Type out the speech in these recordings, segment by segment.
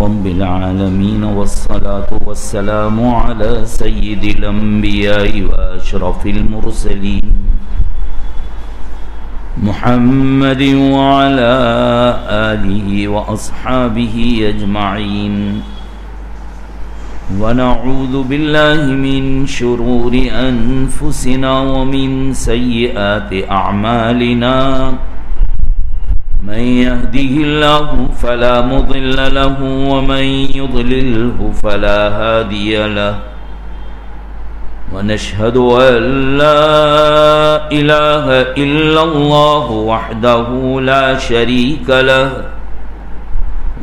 رب العالمين والصلاة والسلام على سيد الأنبياء وأشرف المرسلين محمد وعلى آله وأصحابه أجمعين ونعوذ بالله من شرور أنفسنا ومن سيئات أعمالنا من يهده الله فلا مضل له ومن يضلله فلا هادي له ونشهد أن لا إله إلا الله وحده لا شريك له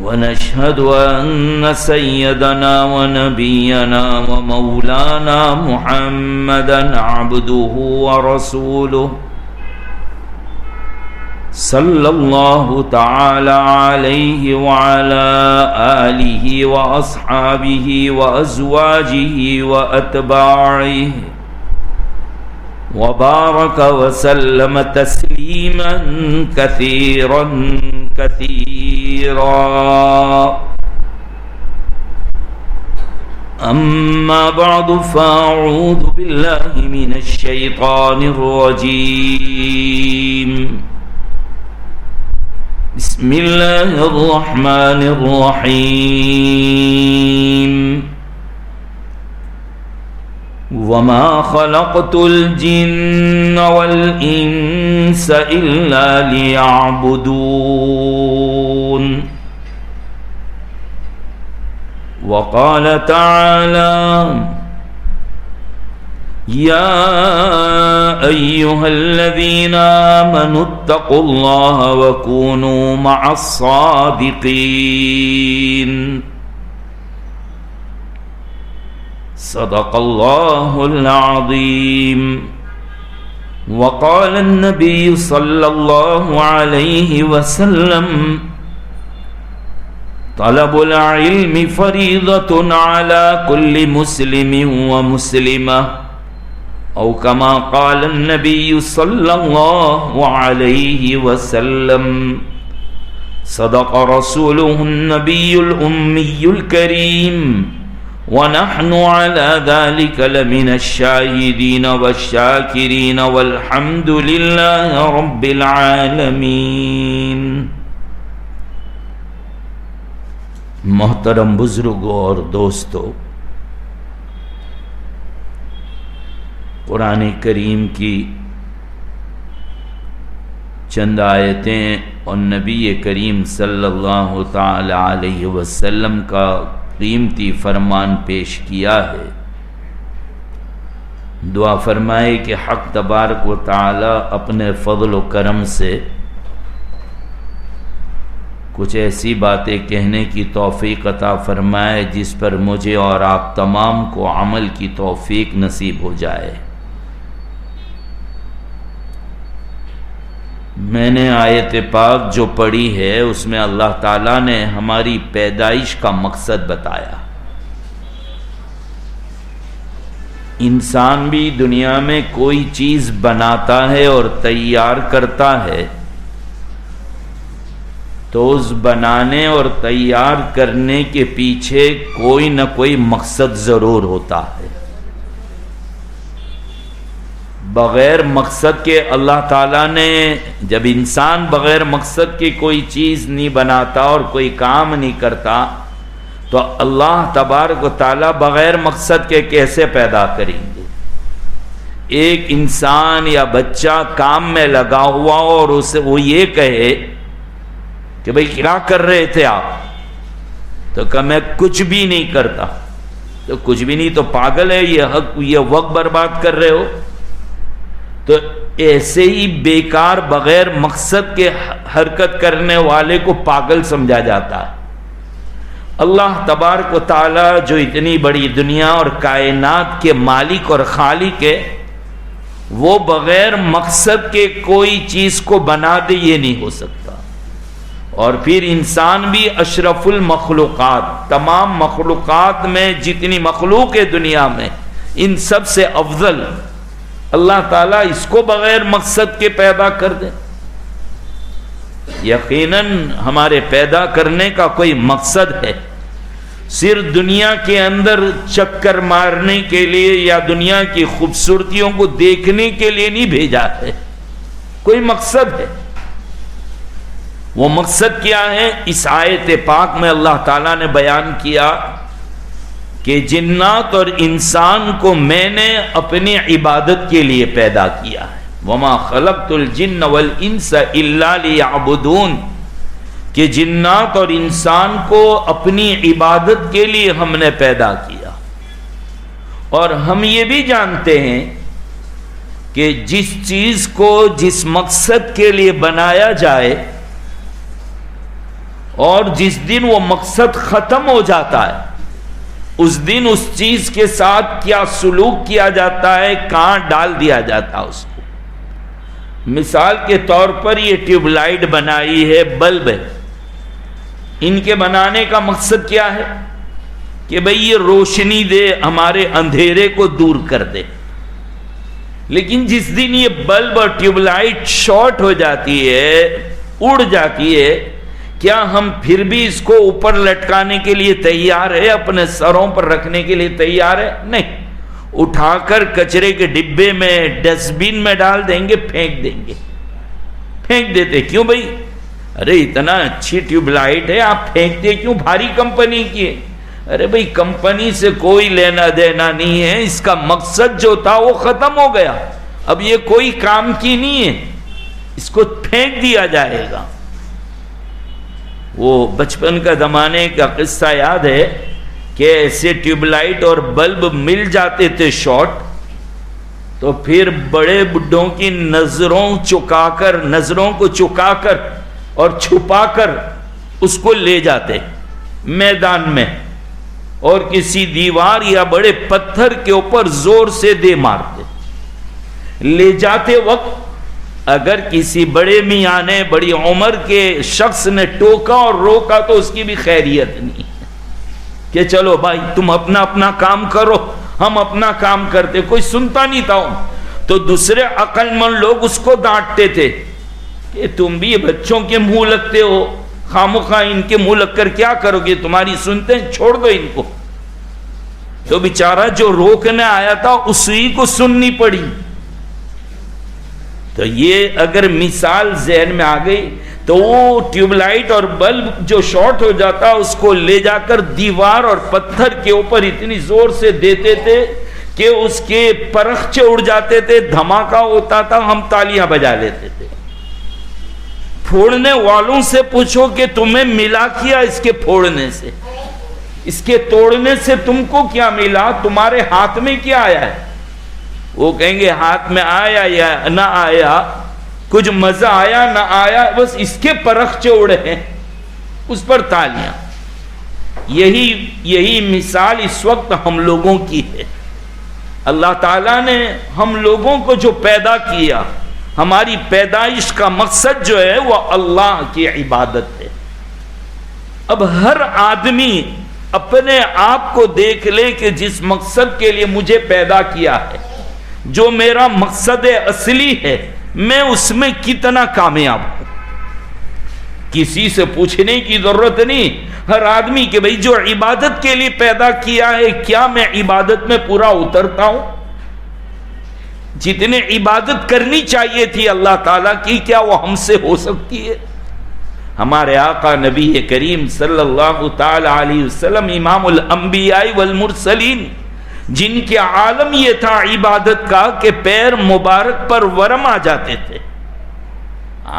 ونشهد أن سيدنا ونبينا ومولانا محمدا عبده ورسوله صلى الله تعالى عليه وعلى آله وأصحابه وأزواجه وأتباعه وبارك وسلم تسليما كثيرا كثيرا أما بعد فأعوذ بالله من الشيطان الرجيم بسم الله الرحمن الرحيم وما خلقت الجن والإنس إلا ليعبدون وقال تعالى يا أيها الذين آمنوا اتقوا الله وكونوا مع الصادقين صدق الله العظيم وقال النبي صلى الله عليه وسلم طلب العلم فريضة على كل مسلم ومسلمة أو كما قال النبي صلى الله عليه وسلم صدق رسوله النبي الأمي الكريم ونحن على ذلك لمن الشاهدين والشاكرين والحمد لله رب العالمين. محترم بزرگوں اور دوستو، قرآن کریم کی چند آیتیں اور نبی کریم صلی اللہ تعالی علیہ وسلم کا قیمتی فرمان پیش کیا ہے. دعا فرمائے کہ حق تبارک و تعالی اپنے فضل و کرم سے کچھ ایسی باتیں کہنے کی توفیق عطا فرمائے جس پر مجھے اور آپ تمام کو عمل کی توفیق نصیب ہو جائے. میں نے آیت پاک جو پڑھی ہے اس میں اللہ تعالیٰ نے ہماری پیدائش کا مقصد بتایا. انسان بھی دنیا میں کوئی چیز بناتا ہے اور تیار کرتا ہے تو اس بنانے اور تیار کرنے کے پیچھے کوئی نہ کوئی مقصد ضرور ہوتا ہے. بغیر مقصد کے اللہ تعالیٰ نے جب انسان بغیر مقصد کے کوئی چیز نہیں بناتا اور کوئی کام نہیں کرتا تو اللہ تبارک و تعالیٰ بغیر مقصد کے کیسے پیدا کریں گے؟ ایک انسان یا بچہ کام میں لگا ہوا اور اسے وہ یہ کہے کہ بھئی کیا کر رہے تھے آپ؟ تو کہ میں کچھ بھی نہیں کرتا. تو کچھ بھی نہیں تو پاگل ہے، یہ وقت برباد کر رہے ہو. تو ایسے ہی بیکار بغیر مقصد کے حرکت کرنے والے کو پاگل سمجھا جاتا ہے. اللہ تبارک و تعالی جو اتنی بڑی دنیا اور کائنات کے مالک اور خالق ہے، وہ بغیر مقصد کے کوئی چیز کو بنا دے یہ نہیں ہو سکتا. اور پھر انسان بھی اشرف المخلوقات، تمام مخلوقات میں جتنی مخلوق ہے دنیا میں ان سب سے افضل اللہ تعالیٰ اس کو بغیر مقصد کے پیدا کر دے. یقیناً ہمارے پیدا کرنے کا کوئی مقصد ہے، صرف دنیا کے اندر چکر مارنے کے لیے یا دنیا کی خوبصورتیوں کو دیکھنے کے لیے نہیں بھیجا ہے، کوئی مقصد ہے۔ وہ مقصد کیا ہے؟ اس آیت پاک میں اللہ تعالیٰ نے بیان کیا کہ جنات اور انسان کو میں نے اپنی عبادت کے لیے پیدا کیا ہے۔ وَمَا خَلَقْتُ الْجِنَّ وَالْإِنسَ إِلَّا لِيَعْبُدُونَ، کہ جنات اور انسان کو اپنی عبادت کے لیے ہم نے پیدا کیا۔ اور ہم یہ بھی جانتے ہیں کہ جس چیز کو جس مقصد کے لیے بنایا جائے اور جس دن وہ مقصد ختم ہو جاتا ہے، اس دن اس چیز کے ساتھ کیا سلوک کیا جاتا ہے، کہاں ڈال دیا جاتا ہے اس کو۔ مثال کے طور پر یہ ٹیوب لائٹ بنائی ہے، بلب ہے، ان کے بنانے کا مقصد کیا ہے کہ بھئی یہ روشنی دے، ہمارے اندھیرے کو دور کر دے۔ لیکن جس دن یہ بلب اور ٹیوب لائٹ شارٹ ہو جاتی ہے، اڑ جاتی ہے، کیا ہم پھر بھی اس کو اوپر لٹکانے کے لیے تیار ہے، اپنے سروں پر رکھنے کے لیے تیار ہے؟ نہیں، اٹھا کر کچرے کے ڈبے میں، ڈسٹ بین میں ڈال دیں گے، پھینک دیں گے، پھینک دیتے۔ کیوں بھئی؟ ارے اتنا اچھی ٹیوب لائٹ ہے، آپ پھینکتے کیوں؟ بھاری کمپنی کی ہے۔ ارے بھئی کمپنی سے کوئی لینا دینا نہیں ہے، اس کا مقصد جو تھا وہ ختم ہو گیا، اب یہ کوئی کام کی نہیں ہے، اس کو پھینک دیا جائے گا۔ وہ بچپن کا زمانے کا قصہ یاد ہے کہ ایسے ٹیوب لائٹ اور بلب مل جاتے تھے شارٹ، تو پھر بڑے بڈھوں کی نظروں کو چکا کر اور چھپا کر اس کو لے جاتے میدان میں، اور کسی دیوار یا بڑے پتھر کے اوپر زور سے دے مارتے۔ لے جاتے وقت اگر کسی بڑے میاں نے، بڑی عمر کے شخص نے ٹوکا اور روکا تو اس کی بھی خیریت نہیں کہ چلو بھائی تم اپنا کام کرو، ہم اپنا کام کرتے، کوئی سنتا نہیں تھا۔ تو دوسرے عقل مند لوگ اس کو ڈانٹتے تھے کہ تم بھی بچوں کے منہ لگتے ہو، خامخواہ ان کے منہ لگ کر کیا کرو گے، تمہاری سنتے ہیں، چھوڑ دو ان کو۔ تو بیچارہ جو روکنے آیا تھا اسی کو سننی پڑی۔ تو یہ اگر مثال ذہن میں آ گئی تو وہ ٹیوب لائٹ اور بلب جو شارٹ ہو جاتا اس کو لے جا کر دیوار اور پتھر کے اوپر اتنی زور سے دیتے تھے کہ اس کے پرخچے اڑ جاتے تھے، دھماکہ ہوتا تھا، ہم تالیاں بجا لیتے تھے۔ پھوڑنے والوں سے پوچھو کہ تمہیں ملا کیا اس کے پھوڑنے سے، اس کے توڑنے سے تم کو کیا ملا، تمہارے ہاتھ میں کیا آیا ہے؟ وہ کہیں گے ہاتھ میں آیا یا نہ آیا، کچھ مزہ آیا نہ آیا، بس اس کے پرخچے اڑے ہیں، اس پر تالیاں۔ یہی مثال اس وقت ہم لوگوں کی ہے۔ اللہ تعالیٰ نے ہم لوگوں کو جو پیدا کیا، ہماری پیدائش کا مقصد جو ہے وہ اللہ کی عبادت ہے۔ اب ہر آدمی اپنے آپ کو دیکھ لے کہ جس مقصد کے لیے مجھے پیدا کیا ہے، جو میرا مقصد اصلی ہے، میں اس میں کتنا کامیاب ہوں۔ کسی سے پوچھنے کی ضرورت نہیں، ہر آدمی کہ بھئی جو عبادت کے لیے پیدا کیا ہے، کیا میں عبادت میں پورا اترتا ہوں؟ جتنے عبادت کرنی چاہیے تھی اللہ تعالیٰ کی، کیا وہ ہم سے ہو سکتی ہے؟ ہمارے آقا نبی کریم صلی اللہ تعالی علیہ وسلم امام الانبیاء والمرسلین، جن کے عالم یہ تھا عبادت کا کہ پیر مبارک پر ورم آ جاتے تھے۔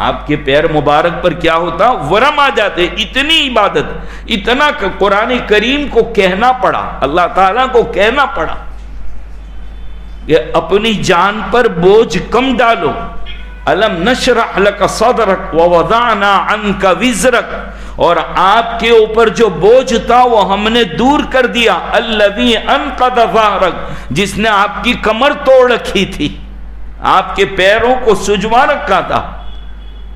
آپ کے پیر مبارک پر کیا ہوتا؟ ورم آ جاتے۔ اتنی عبادت، اتنا کہ قرآن کریم کو کہنا پڑا، اللہ تعالیٰ کو کہنا پڑا کہ اپنی جان پر بوجھ کم ڈالو۔ الم نشرح لک صدرک ووضعنا عنک وزرک، اور آپ کے اوپر جو بوجھ تھا وہ ہم نے دور کر دیا۔ الذی انقض ظہرک، جس نے آپ کی کمر توڑ رکھی تھی، آپ کے پیروں کو سجوا رکھا تھا،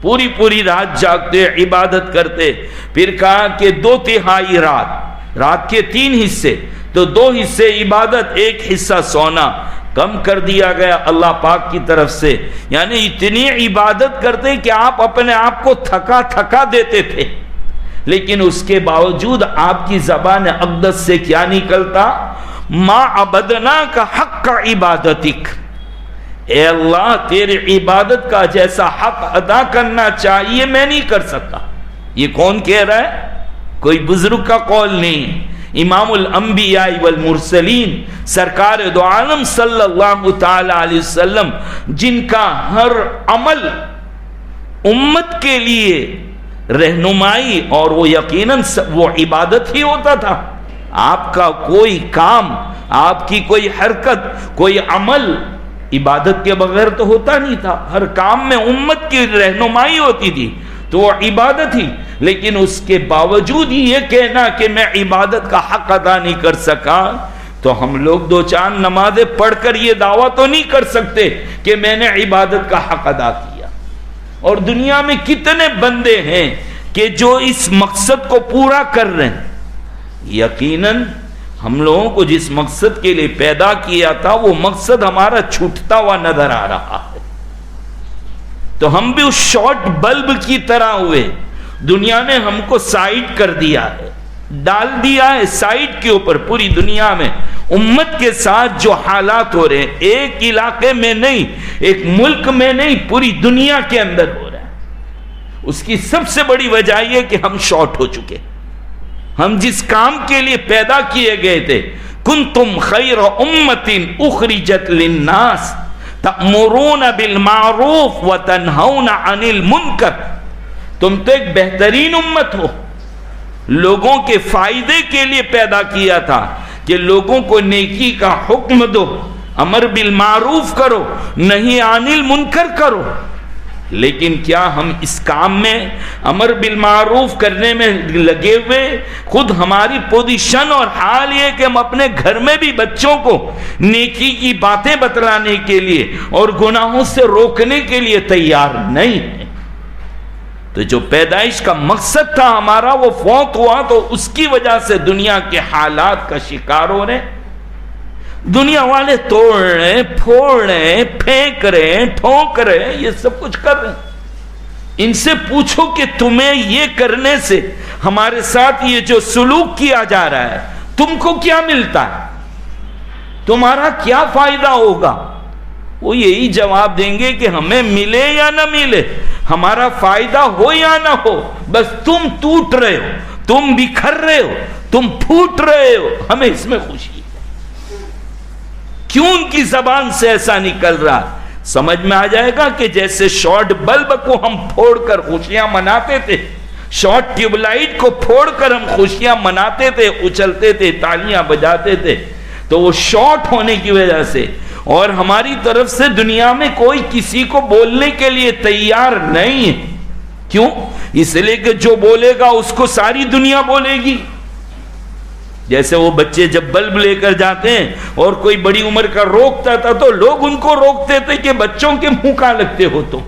پوری رات جاگتے عبادت کرتے۔ پھر کہا کہ 2/3 رات کے 3 حصے، تو 2 حصے عبادت، 1 حصہ سونا کم کر دیا گیا اللہ پاک کی طرف سے۔ یعنی اتنی عبادت کرتے کہ آپ اپنے آپ کو تھکا دیتے تھے، لیکن اس کے باوجود آپ کی زبان اقدس سے کیا نکلتا؟ ما عبدناک حق عبادتک، اے اللہ تیرے عبادت کا جیسا حق ادا کرنا چاہیے میں نہیں کر سکتا۔ یہ کون کہہ رہا ہے؟ کوئی بزرگ کا قول نہیں، امام الانبیاء والمرسلین سرکار دو عالم صلی اللہ تعالی علیہ وسلم، جن کا ہر عمل امت کے لیے رہنمائی اور وہ یقیناً وہ عبادت ہی ہوتا تھا۔ آپ کا کوئی کام، آپ کی کوئی حرکت، کوئی عمل عبادت کے بغیر تو ہوتا نہیں تھا، ہر کام میں امت کی رہنمائی ہوتی تھی، تو وہ عبادت ہی۔ لیکن اس کے باوجود ہی یہ کہنا کہ میں عبادت کا حق ادا نہیں کر سکا، تو ہم لوگ دو چار نمازیں پڑھ کر یہ دعویٰ تو نہیں کر سکتے کہ میں نے عبادت کا حق ادا کیا۔ اور دنیا میں کتنے بندے ہیں کہ جو اس مقصد کو پورا کر رہے ہیں۔ یقیناً ہم لوگوں کو جس مقصد کے لیے پیدا کیا تھا وہ مقصد ہمارا چھوٹتا ہوا نظر آ رہا ہے، تو ہم بھی اس شارٹ بلب کی طرح ہوئے۔ دنیا نے ہم کو سائٹ کر دیا ہے، ڈال دیا ہے سائٹ کے اوپر۔ پوری دنیا میں امت کے ساتھ جو حالات ہو رہے ہیں، ایک علاقے میں نہیں، ایک ملک میں نہیں، پوری دنیا کے اندر ہو رہا ہے۔ اس کی سب سے بڑی وجہ یہ کہ ہم شارٹ ہو چکے۔ ہم جس کام کے لیے پیدا کیے گئے تھے، کنتم خیر امت اخرجت للناس تأمرون بالمعروف وتنہون عن المنکر، تم تو ایک بہترین امت ہو، لوگوں کے فائدے کے لیے پیدا کیا تھا کہ لوگوں کو نیکی کا حکم دو، امر بالمعروف کرو، نہی عن المنکر کرو۔ لیکن کیا ہم اس کام میں امر بالمعروف کرنے میں لگے ہوئے؟ خود ہماری پوزیشن اور حال یہ کہ ہم اپنے گھر میں بھی بچوں کو نیکی کی باتیں بتلانے کے لیے اور گناہوں سے روکنے کے لیے تیار نہیں ہیں۔ تو جو پیدائش کا مقصد تھا ہمارا وہ فوت ہوا، تو اس کی وجہ سے دنیا کے حالات کا شکار ہو رہے ہیں۔ دنیا والے توڑ رہے ہیں، پھوڑ رہے ہیں، پھینک رہے ہیں، ٹھونک رہے ہیں، یہ سب کچھ کر رہے ہیں۔ ان سے پوچھو کہ تمہیں یہ کرنے سے، ہمارے ساتھ یہ جو سلوک کیا جا رہا ہے، تم کو کیا ملتا ہے؟ تمہارا کیا فائدہ ہوگا؟ وہ یہی جواب دیں گے کہ ہمیں ملے یا نہ ملے، ہمارا فائدہ ہو یا نہ ہو، بس تم ٹوٹ رہے ہو، تم بکھر رہے ہو، تم پھوٹ رہے ہو، ہمیں اس میں خوشی ہے۔ کیوں ان کی زبان سے ایسا نکل رہا؟ سمجھ میں آ جائے گا کہ جیسے شارٹ بلب کو ہم پھوڑ کر خوشیاں مناتے تھے، شارٹ ٹیوب لائٹ کو پھوڑ کر ہم خوشیاں مناتے تھے، اچھلتے تھے، تالیاں بجاتے تھے، تو وہ شارٹ ہونے کی وجہ سے، اور ہماری طرف سے دنیا میں کوئی کسی کو بولنے کے لیے تیار نہیں ہے۔ کیوں؟ اس لیے کہ جو بولے گا اس کو ساری دنیا بولے گی۔ جیسے وہ بچے جب بلب لے کر جاتے ہیں اور کوئی بڑی عمر کا روکتا تھا تو لوگ ان کو روکتے تھے کہ بچوں کے منہ کہاں لگتے ہو تم۔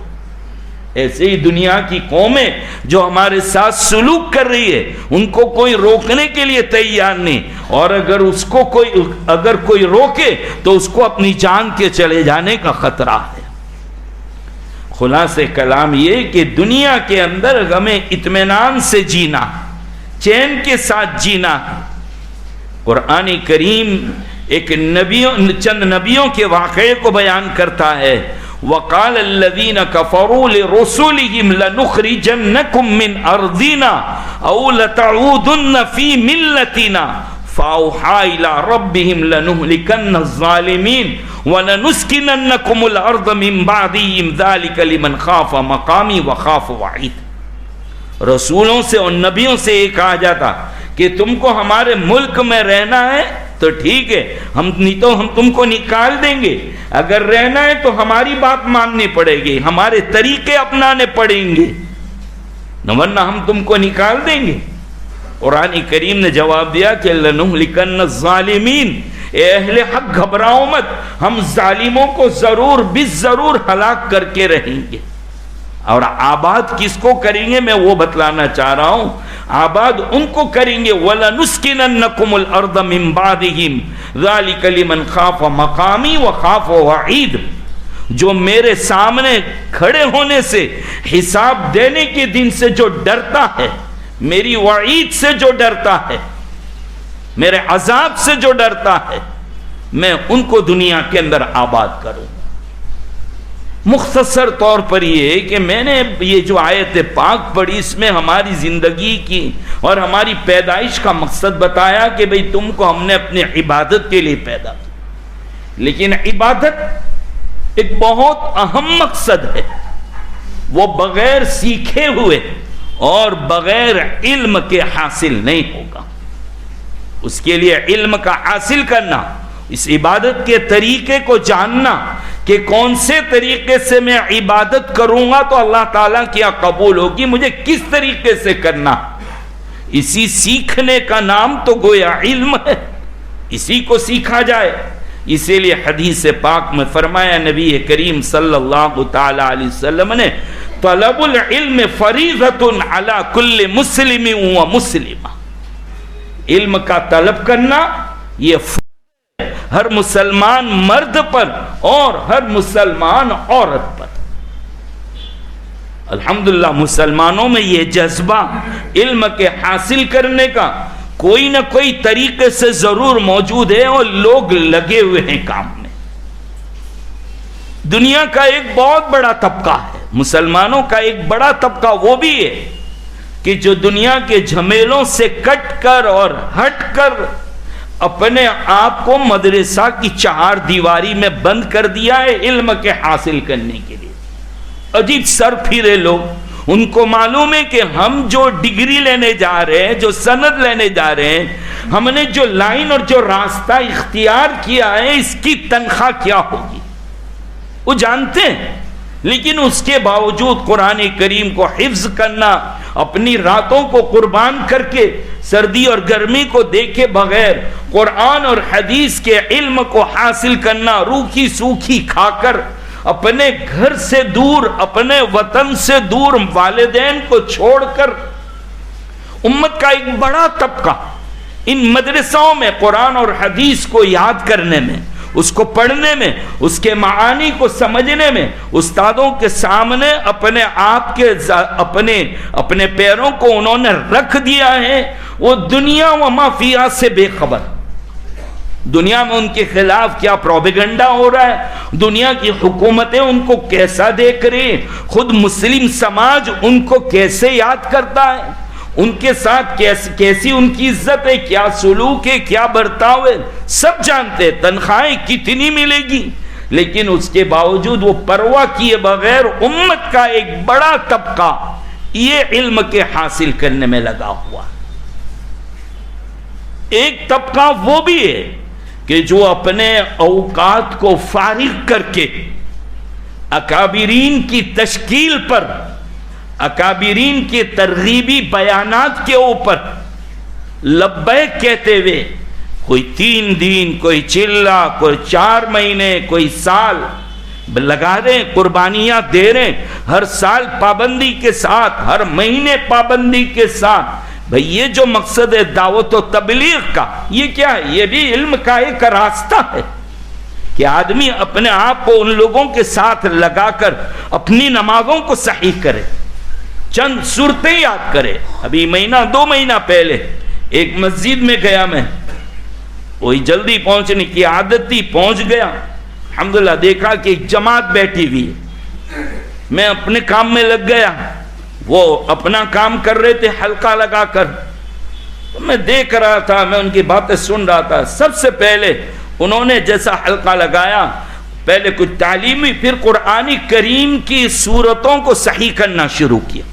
ایسے ہی دنیا کی قومیں جو ہمارے ساتھ سلوک کر رہی ہے، ان کو کوئی روکنے کے لیے تیار نہیں، اور اگر کوئی روکے تو اس کو اپنی جان کے چلے جانے کا خطرہ ہے۔ خلاصہ کلام یہ کہ دنیا کے اندر ہمیں اطمینان سے جینا، چین کے ساتھ جینا۔ قرآن کریم ایک چند نبیوں کے واقعے کو بیان کرتا ہے۔ وَقَالَ الَّذِينَ كَفَرُوا لِرُسُلِهِمْ لَنُخْرِجَنَّكُمْ مِنْ أَرْضِنَا أَوْ لَتَعُودُنَّ فِي مِلَّتِنَا فَأَوْحَىٰ إِلَىٰ رَبِّهِمْ لَنُهْلِكَنَّ الظَّالِمِينَ وَلَنُسْكِنَنَّكُمُ الْأَرْضَ مِنْ بَعْدِهِمْ ذَلِكَ لِمَنْ خَافَ مَقَامِي وَخَافَ وَعِيدِ۔ رسولوں سے اور نبیوں سے یہ کہا جاتا کہ تم کو ہمارے ملک میں رہنا ہے تو ٹھیک ہے، ہم تم کو نکال دیں گے، اگر رہنا ہے تو ہماری بات ماننی پڑے گی، ہمارے طریقے اپنانے پڑیں گے، ورنہ ہم تم کو نکال دیں گے۔ قرآن کریم نے جواب دیا کہ لَنُهْلِكَنَّ الظَّالِمِينَ، اے اہل حق گھبراؤ مت، ہم ظالموں کو ضرور بالضرور ہلاک کر کے رہیں گے۔ اور آباد کس کو کریں گے میں وہ بتلانا چاہ رہا ہوں، آباد ان کو کریں گے وَلَنُسْكِنَنَّكُمُ الْأَرْضَ مِنْ بَعْدِهِمْ ذَلِكَ لِمَنْ خَافَ مَقَامِي وَخَافَ وَعِيدِ۔ جو میرے سامنے کھڑے ہونے سے، حساب دینے کے دن سے جو ڈرتا ہے، میری وعید سے جو ڈرتا ہے، میرے عذاب سے جو ڈرتا ہے، میں ان کو دنیا کے اندر آباد کروں۔ مختصر طور پر یہ کہ میں نے یہ جو آیت پاک پڑھی، اس میں ہماری زندگی کی اور ہماری پیدائش کا مقصد بتایا کہ بھئی تم کو ہم نے اپنی عبادت کے لیے پیدا کیا، لیکن عبادت ایک بہت اہم مقصد ہے، وہ بغیر سیکھے ہوئے اور بغیر علم کے حاصل نہیں ہوگا۔ اس کے لیے علم کا حاصل کرنا، اس عبادت کے طریقے کو جاننا کہ کون سے طریقے سے میں عبادت کروں گا تو اللہ تعالیٰ کیا قبول ہوگی، مجھے کس طریقے سے کرنا، اسی سیکھنے کا نام تو گویا علم ہے، اسی کو سیکھا جائے۔ اسی لیے حدیث پاک میں فرمایا نبی کریم صلی اللہ تعالی علیہ وسلم نے، طلب العلم فریضۃ علی کل مسلم و مسلمہ، علم کا طلب کرنا یہ ہر مسلمان مرد پر اور ہر مسلمان عورت پر۔ الحمدللہ مسلمانوں میں یہ جذبہ علم کے حاصل کرنے کا کوئی نہ کوئی طریقے سے ضرور موجود ہے، اور لوگ لگے ہوئے ہیں کام میں۔ دنیا کا ایک بہت بڑا طبقہ ہے، مسلمانوں کا ایک بڑا طبقہ وہ بھی ہے کہ جو دنیا کے جھمیلوں سے کٹ کر اور ہٹ کر اپنے آپ کو مدرسہ کی چہار دیواری میں بند کر دیا ہے علم کے حاصل کرنے کے لیے۔ عجیب سر پھرے لوگ، ان کو معلوم ہے کہ ہم جو ڈگری لینے جا رہے ہیں، جو سند لینے جا رہے ہیں، ہم نے جو لائن اور جو راستہ اختیار کیا ہے، اس کی تنخواہ کیا ہوگی وہ جانتے ہیں، لیکن اس کے باوجود قرآن کریم کو حفظ کرنا، اپنی راتوں کو قربان کر کے، سردی اور گرمی کو دیکھے بغیر قرآن اور حدیث کے علم کو حاصل کرنا، روکھی سوکھی کھا کر اپنے گھر سے دور، اپنے وطن سے دور، والدین کو چھوڑ کر، امت کا ایک بڑا طبقہ ان مدرسوں میں قرآن اور حدیث کو یاد کرنے میں، اس کو پڑھنے میں، اس کے معانی کو سمجھنے میں، استادوں کے سامنے اپنے آپ کے اپنے پیروں کو انہوں نے رکھ دیا ہے، وہ دنیا و ما فیہا سے بے خبر۔ دنیا میں ان کے خلاف کیا پروپیگنڈا ہو رہا ہے، دنیا کی حکومتیں ان کو کیسا دیکھ رہی ہیں، خود مسلم سماج ان کو کیسے یاد کرتا ہے، ان کے ساتھ کیسی ان کی عزت ہے، کیا سلوک ہے، کیا برتاؤ ہے، سب جانتے ہیں، تنخواہیں کتنی ملے گی، لیکن اس کے باوجود وہ پرواہ کیے بغیر امت کا ایک بڑا طبقہ یہ علم کے حاصل کرنے میں لگا ہوا۔ ایک طبقہ وہ بھی ہے کہ جو اپنے اوقات کو فارغ کر کے اکابرین کی تشکیل پر، اکابرین کے ترغیبی بیانات کے اوپر لبیک کہتے ہوئے کوئی 3 دن، کوئی چلہ، کوئی 4 مہینے، کوئی سال لگا رہے ہیں، قربانیاں دے رہے ہیں، ہر سال پابندی کے ساتھ، ہر مہینے پابندی کے ساتھ۔ بھئی یہ جو مقصد ہے دعوت و تبلیغ کا، یہ کیا ہے؟ یہ بھی علم کا ایک راستہ ہے کہ آدمی اپنے آپ کو ان لوگوں کے ساتھ لگا کر اپنی نمازوں کو صحیح کرے، چند صورتیں یاد کرے۔ ابھی مہینہ 2 مہینہ پہلے ایک مسجد میں گیا، میں وہی جلدی پہنچنے کی عادت تھی، پہنچ گیا، الحمدللہ دیکھا کہ ایک جماعت بیٹھی ہوئی ہے، میں اپنے کام میں لگ گیا، وہ اپنا کام کر رہے تھے حلقہ لگا کر، تو میں دیکھ رہا تھا، میں ان کی باتیں سن رہا تھا۔ سب سے پہلے انہوں نے جیسا حلقہ لگایا، پہلے کچھ تعلیمی، پھر قرآن کریم کی سورتوں کو صحیح کرنا شروع کیا،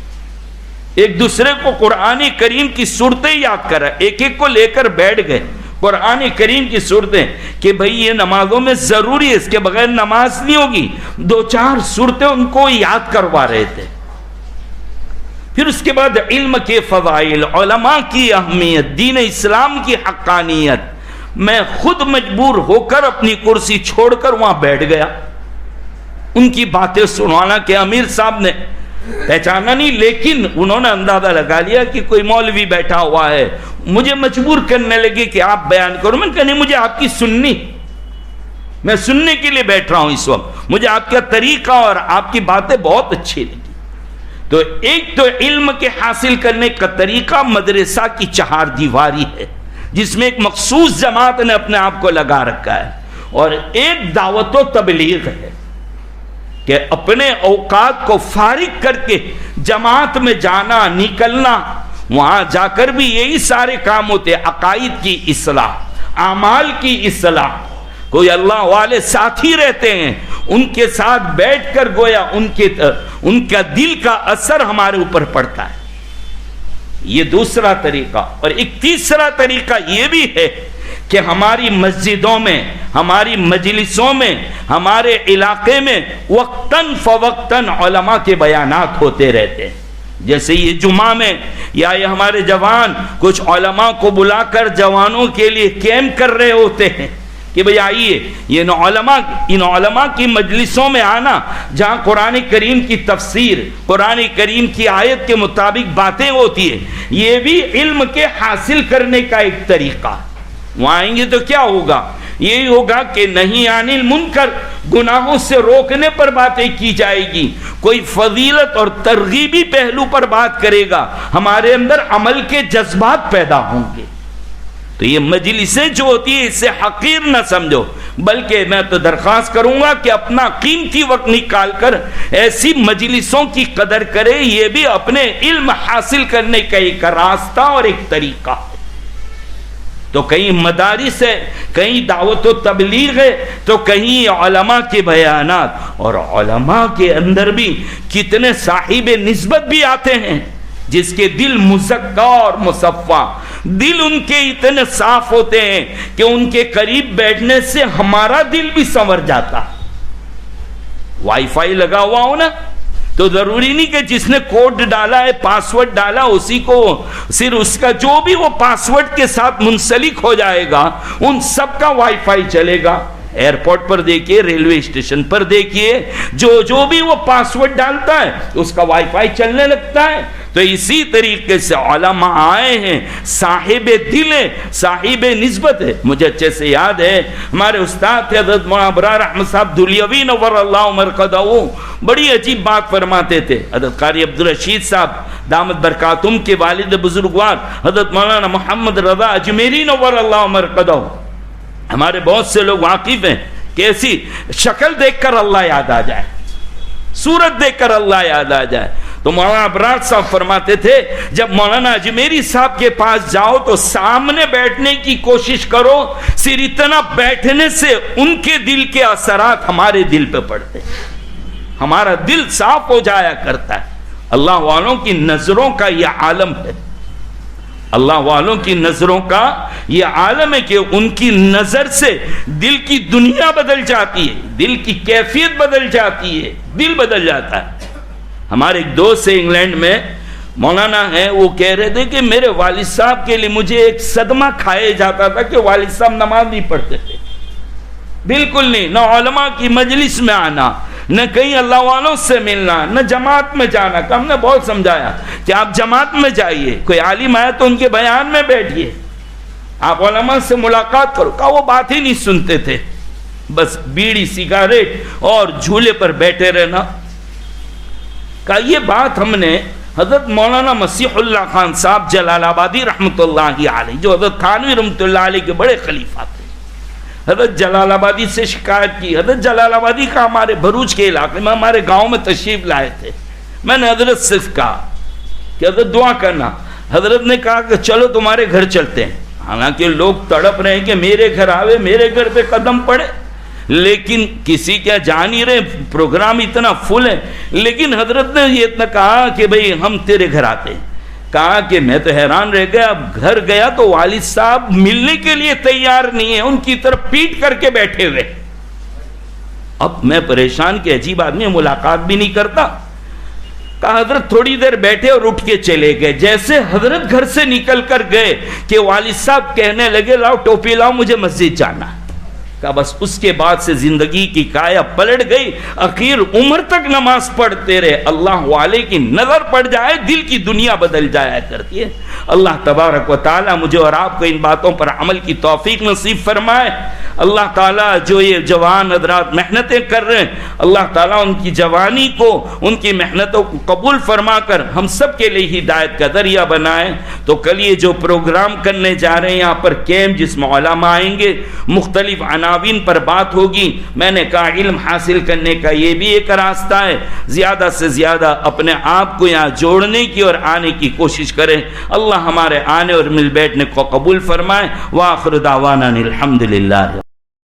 ایک دوسرے کو قرآن کریم کی سورتیں یاد کرا، ایک ایک کو لے کر بیٹھ گئے قرآن کریم کی سورتیں کہ بھئی یہ نمازوں میں ضروری ہے، اس کے بغیر نماز نہیں ہوگی۔ 2-4 سورتیں ان کو یاد کروا رہے تھے۔ پھر اس کے بعد علم کے فضائل، علماء کی اہمیت، دین اسلام کی حقانیت، میں خود مجبور ہو کر اپنی کرسی چھوڑ کر وہاں بیٹھ گیا، ان کی باتیں سنوانا کہ امیر صاحب نے پہچانا نہیں، لیکن انہوں نے اندازہ لگا لیا کہ کوئی مولوی بیٹھا ہوا ہے، مجھے مجبور کرنے لگے کہ آپ بیان کرو۔ میں نے کہا نہیں، مجھے آپ کی سننی، میں سننے کے لیے بیٹھ رہا ہوں اس وقت، مجھے آپ کا طریقہ اور آپ کی باتیں بہت اچھی لگی۔ تو ایک تو علم کے حاصل کرنے کا طریقہ مدرسہ کی چہار دیواری ہے جس میں ایک مخصوص جماعت نے اپنے آپ کو لگا رکھا ہے، اور ایک دعوت و تبلیغ ہے کہ اپنے اوقات کو فارغ کر کے جماعت میں جانا نکلنا، وہاں جا کر بھی یہی سارے کام ہوتے، عقائد کی اصلاح، اعمال کی اصلاح۔ کوئی اللہ والے ساتھی رہتے ہیں، ان کے ساتھ بیٹھ کر گویا ان کا دل کا اثر ہمارے اوپر پڑتا ہے۔ یہ دوسرا طریقہ۔ اور ایک تیسرا طریقہ یہ بھی ہے کہ ہماری مسجدوں میں، ہماری مجلسوں میں، ہمارے علاقے میں وقتاً فوقتاً علماء کے بیانات ہوتے رہتے ہیں۔ جیسے یہ جمعہ میں یا یہ ہمارے جوان کچھ علماء کو بلا کر جوانوں کے لیے کیمپ کر رہے ہوتے ہیں کہ بھئی آئیے، یہ ان علماء کی مجلسوں میں آنا جہاں قرآن کریم کی تفسیر، قرآن کریم کی آیت کے مطابق باتیں ہوتی ہیں، یہ بھی علم کے حاصل کرنے کا ایک طریقہ۔ وہاں آئیں گے تو کیا ہوگا؟ یہی ہوگا کہ نہیں عن المنکر، گناہوں سے روکنے پر باتیں کی جائے گی، کوئی فضیلت اور ترغیبی پہلو پر بات کرے گا، ہمارے اندر عمل کے جذبات پیدا ہوں گے۔ تو یہ مجلسیں جو ہوتی ہیں اسے حقیر نہ سمجھو، بلکہ میں تو درخواست کروں گا کہ اپنا قیمتی وقت نکال کر ایسی مجلسوں کی قدر کرے، یہ بھی اپنے علم حاصل کرنے کا ایک راستہ اور ایک طریقہ ہے۔ تو کہیں مدارس ہے، کہیں دعوت و تبلیغ ہے، تو کہیں علماء کے بیانات، اور علماء کے اندر بھی کتنے صاحب نسبت بھی آتے ہیں جس کے دل مزکا اور مصفا، دل ان کے اتنے صاف ہوتے ہیں کہ ان کے قریب بیٹھنے سے ہمارا دل بھی سنور جاتا۔ وائی فائی لگا ہوا ہو نا، تو ضروری نہیں کہ جس نے کوڈ ڈالا ہے، پاسورڈ ڈالا، اسی کو صرف اس کا جو بھی وہ پاسورڈ کے ساتھ منسلک ہو جائے گا ان سب کا وائی فائی چلے گا۔ ایئرپورٹ پر دیکھیے، ریلوے اسٹیشن پر دیکھیے، جو بھی وہ پاسورڈ ڈالتا ہے اس کا وائی فائی چلنے لگتا ہے۔ تو اسی طریقے سے علماء آئے ہیں، صاحب دل ہے، صاحب نسبت ہے۔ مجھے اچھے سے یاد ہے ہمارے استاد تھے حضرت مولانا ابرار احمد صاحب دھولیوی نور اللہ مرقدہ، بڑی عجیب بات فرماتے تھے۔ حضرت قاری عبدالرشید صاحب دامت برکاتہم کے والد بزرگوار حضرت مولانا محمد رضا اجمیری نور اللہ مرقدہ، ہمارے بہت سے لوگ واقف ہیں کہ ایسی شکل دیکھ کر اللہ یاد آ جائے، صورت دیکھ کر اللہ یاد آ جائے۔ تو مولانا ابرار صاحب فرماتے تھے جب مولانا اجمیری صاحب کے پاس جاؤ تو سامنے بیٹھنے کی کوشش کرو، صرف اتنا بیٹھنے سے ان کے دل کے اثرات ہمارے دل پہ پڑتے، ہمارا دل صاف ہو جایا کرتا ہے۔ اللہ والوں کی نظروں کا یہ عالم ہے، اللہ والوں کی نظروں کا یہ عالم ہے کہ ان کی نظر سے دل کی دنیا بدل جاتی ہے، دل کی کیفیت بدل جاتی ہے، دل بدل جاتا ہے۔ ہمارے ایک دوست سے انگلینڈ میں مولانا ہیں، وہ کہہ رہے تھے کہ میرے والد صاحب کے لیے مجھے ایک صدمہ کھایا جاتا تھا کہ والد صاحب نماز نہیں پڑھتے تھے، بالکل نہیں، نہ علماء کی مجلس میں آنا، نہ کہیں اللہ والوں سے ملنا، نہ جماعت میں جانا۔ کہ ہم نے بہت سمجھایا کہ آپ جماعت میں جائیے، کوئی عالم آئے تو ان کے بیان میں بیٹھیے، آپ علماء سے ملاقات کرو۔ کہ وہ بات ہی نہیں سنتے تھے، بس بیڑی سگریٹ اور جھولے پر بیٹھے رہنا۔ کہ یہ بات ہم نے حضرت مولانا مسیح اللہ خان صاحب جلال آبادی رحمۃ اللہ علیہ، جو حضرت تھانوی رحمۃ اللہ علیہ کے بڑے خلیفہ تھے، حضرت جلال آبادی سے شکایت کی۔ حضرت جلال آبادی کا ہمارے بھروچ کے علاقے میں ہمارے گاؤں میں تشریف لائے تھے۔ میں نے حضرت سے کہا کہ حضرت دعا کرنا۔ حضرت نے کہا کہ چلو تمہارے گھر چلتے ہیں۔ حالانکہ لوگ تڑپ رہے ہیں کہ میرے گھر آوے، میرے گھر پہ قدم پڑے، لیکن کسی کیا جان ہی رہے، پروگرام اتنا فل ہے۔ لیکن حضرت نے یہ اتنا کہا کہ بھئی ہم تیرے گھر آتے ہیں۔ کہا کہ میں تو حیران رہ گیا، اب گھر گیا تو والد صاحب ملنے کے لیے تیار نہیں ہیں، ان کی طرف پیٹ کر کے بیٹھے ہوئے۔ اب میں پریشان کہ عجیب آدمی، ملاقات بھی نہیں کرتا۔ کہا حضرت تھوڑی دیر بیٹھے اور اٹھ کے چلے گئے۔ جیسے حضرت گھر سے نکل کر گئے کہ والد صاحب کہنے لگے لاؤ ٹوپی لاؤ، مجھے مسجد جانا۔ کہ بس اس کے بعد سے زندگی کی کایا پلٹ گئی، اخیر عمر تک نماز پڑھتے رہے، اللہ والے کی نظر پڑ جائے دل کی دنیا بدل جایا کرتی ہے۔ اللہ تبارک و تعالی مجھے اور آپ کو ان باتوں پر عمل کی توفیق نصیب فرمائے۔ اللہ تعالیٰ جو یہ جوان حضرات محنتیں کر رہے ہیں، اللہ تعالیٰ ان کی جوانی کو، ان کی محنتوں کو قبول فرما کر ہم سب کے لیے ہدایت کا ذریعہ بنائے۔ تو کل یہ جو پروگرام کرنے جا رہے ہیں یہاں پر کیمپ، جس میں علماء آئیں گے، مختلف عناوین پر بات ہوگی، میں نے کہا علم حاصل کرنے کا یہ بھی ایک راستہ ہے، زیادہ سے زیادہ اپنے آپ کو یہاں جوڑنے کی اور آنے کی کوشش کریں۔ اللہ ہمارے آنے اور مل بیٹھنے کو قبول فرمائے۔ وآخر دعوانا الحمدللہ۔